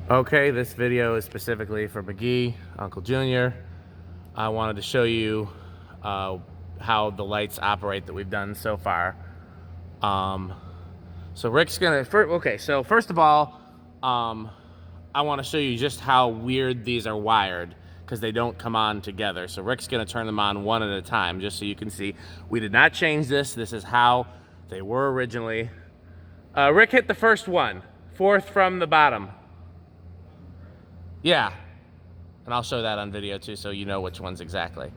Okay, this video is specifically for McGee, Uncle Junior. I wanted to show you how the lights operate that we've done so far. So Rick's gonna, so first of all, I want to show you just how weird these are wired because they don't come on together. So Rick's gonna turn them on one at a time just so you can see. We did not change this. This is how they were originally. Rick hit the first one, fourth from the bottom. Yeah, and I'll show that on video too so you know which ones exactly.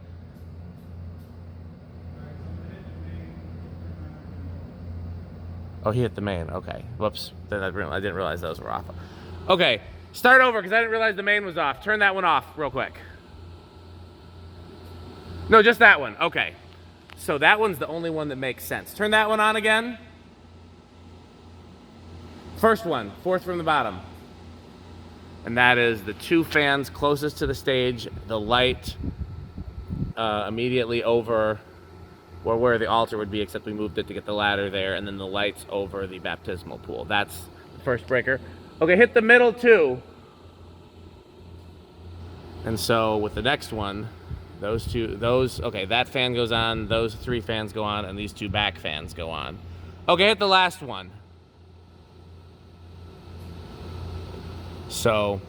Oh, he hit the main, okay. Whoops, I didn't realize those were off. Okay, start over because I didn't realize the main was off. Turn that one off real quick. No, just that one, okay. So that one's the only one that makes sense. Turn that one on again. First one, fourth from the bottom. And that is the two fans closest to the stage, the light immediately over where the altar would be, except we moved it to get the ladder there, and then the lights over the baptismal pool. That's the first breaker. Okay, hit the middle two. And so with the next one, okay, that fan goes on, those three fans go on, and these two back fans go on. Okay, hit the last one. So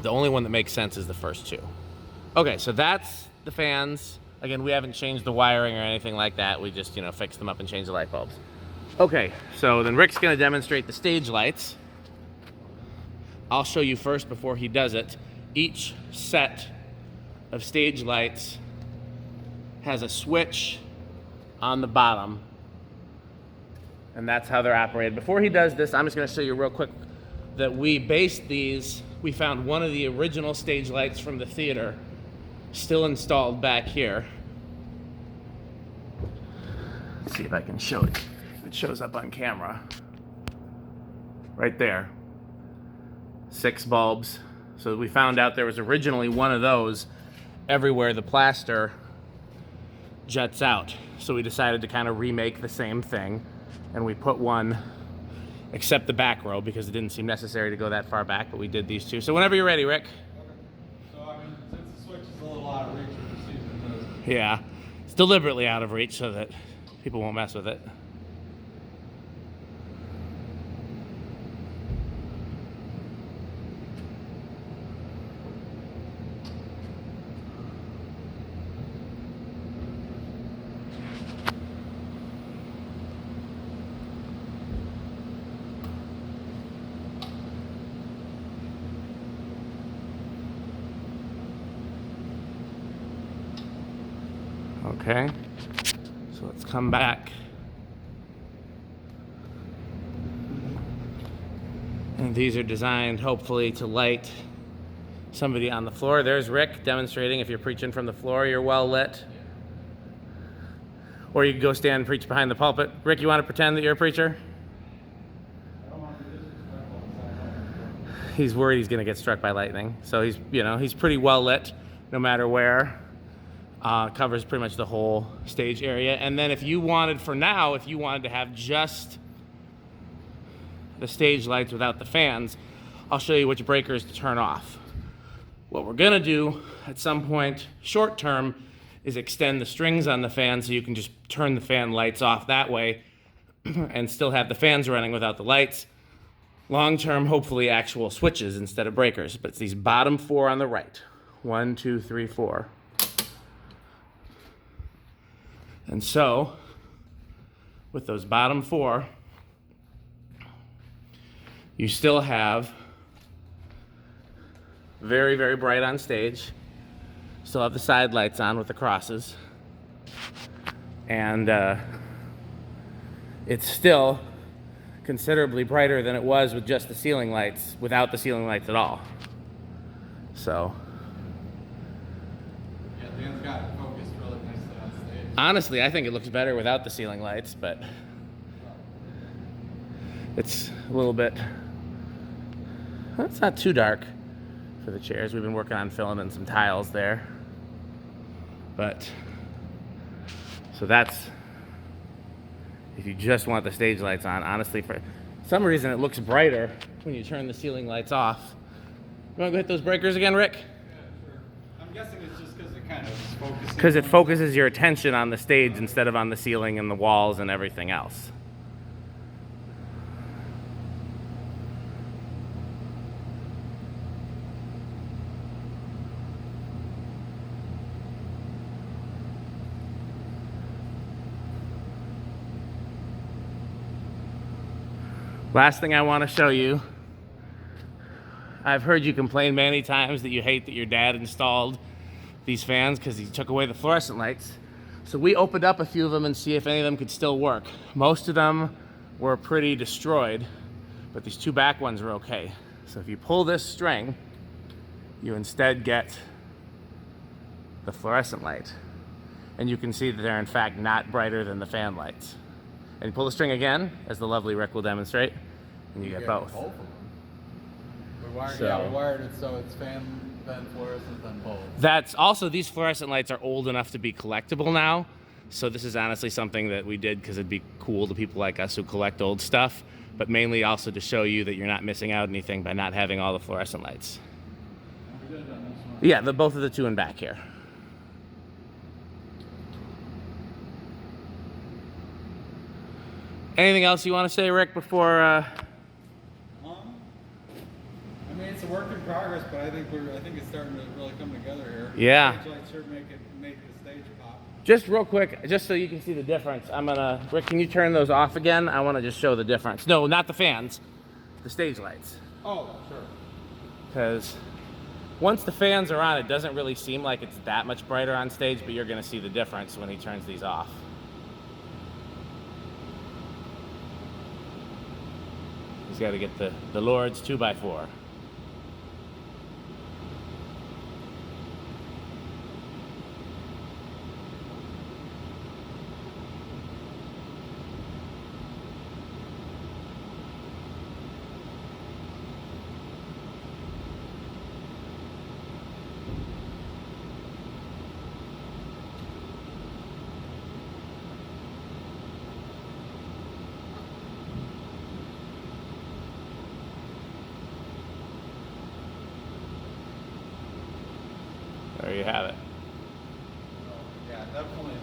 the only one that makes sense is the first two. Okay, so that's the fans. Again, we haven't changed the wiring or anything like that. We just, fixed them up and changed the light bulbs. Okay, so then Rick's gonna demonstrate the stage lights. I'll show you first before he does it. Each set of stage lights has a switch on the bottom, and that's how they're operated. Before he does this, I'm just gonna show you real quick that we based these. We found one of the original stage lights from the theater still installed back here. Let's see if I can show it. It shows up on camera. Right there. 6 bulbs. So we found out there was originally one of those everywhere the plaster jets out. So we decided to kind of remake the same thing, and we put one, except the back row, because it didn't seem necessary to go that far back, but we did these two. So whenever you're ready, Rick. So, since the switch is a little out of reach of the season, yeah, it's deliberately out of reach so that people won't mess with it. Okay, so let's come back. And these are designed, hopefully, to light somebody on the floor. There's Rick demonstrating if you're preaching from the floor, you're well lit. Or you can go stand and preach behind the pulpit. Rick, you want to pretend that you're a preacher? He's worried he's going to get struck by lightning. So he's pretty well lit no matter where. Covers pretty much the whole stage area. And then if you wanted to have just the stage lights without the fans, I'll show you which breakers to turn off. What we're gonna do at some point, short term, is extend the strings on the fan so you can just turn the fan lights off that way and still have the fans running without the lights. Long term, hopefully actual switches instead of breakers. But it's these bottom 4 on the right. 1, 2, 3, 4. And so, with those bottom 4, you still have very, very bright on stage. Still have the side lights on with the crosses. And it's still considerably brighter than it was with just the ceiling lights, without the ceiling lights at all. So. yeah, Dan's got it focused really nicely on stage. Honestly, I think it looks better without the ceiling lights, but it's a little bit, it's not too dark for the chairs. We've been working on filling some tiles there. But, so that's, if you just want the stage lights on. Honestly, for some reason it looks brighter when you turn the ceiling lights off You want to go hit those breakers again, Rick? Yeah, sure. I'm guessing it's just because it kind of focuses. Because it focuses your attention on the stage instead of on the ceiling and the walls and everything else. Last thing I want to show you, I've heard you complain many times that you hate that your dad installed these fans because he took away the fluorescent lights. So we opened up a few of them and see if any of them could still work. Most of them were pretty destroyed, but these two back ones are okay. So if you pull this string, you instead get the fluorescent light. And you can see that they're in fact not brighter than the fan lights. And you pull the string again, as the lovely Rick will demonstrate, and you get both. Of them. We wired, So- we wired it so it's fan, then fluorescent, then both. That's also, these fluorescent lights are old enough to be collectible now. So this is honestly something that we did because it'd be cool to people like us who collect old stuff, but mainly also to show you that you're not missing out anything by not having all the fluorescent lights. We did it on this one. Yeah, both of the two in back here. Anything else you want to say, Rick, before? I mean, it's a work in progress, but I think it's starting to really come together here. Yeah. The stage lights should make the stage pop. Just real quick, just so you can see the difference, Rick, can you turn those off again? I want to just show the difference. No, not the fans, the stage lights. Oh, sure. Because once the fans are on, it doesn't really seem like it's that much brighter on stage, but you're going to see the difference when he turns these off. He's got to get the Lord's 2x4. There you have it. Yeah, definitely.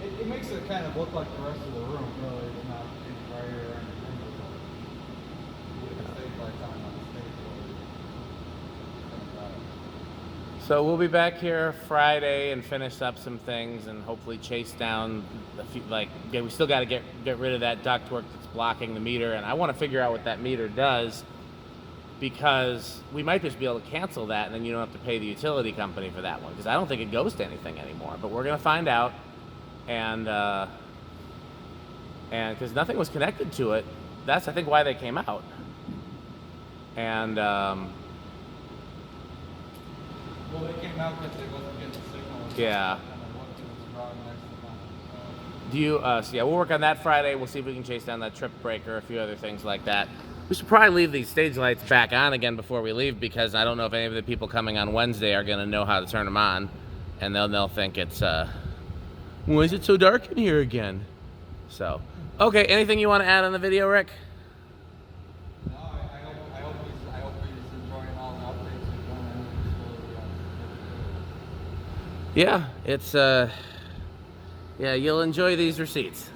It makes it kind of look like the rest of the room, really. It's not any brighter or anything. With the stage lights on the stage. So we'll be back here Friday and finish up some things and hopefully chase down a few, we still got to get rid of that ductwork that's blocking the meter, and I want to figure out what that meter does, because we might just be able to cancel that and then you don't have to pay the utility company for that one, because I don't think it goes to anything anymore, but we're going to find out. And because nothing was connected to it, that's I think why they came out. And Well, they came out because they wasn't getting the signal. Yeah. And then what was wrong next to them. do you so yeah, we'll work on that Friday. We'll see if we can chase down that trip breaker, a few other things like that. We should probably leave these stage lights back on again before we leave, because I don't know if any of the people coming on Wednesday are going to know how to turn them on, and they'll think it's why is it so dark in here again? So, okay, anything you want to add on the video, Rick? No, I hope he's enjoying all the updates we've done. Yeah, it's yeah, you'll enjoy these receipts.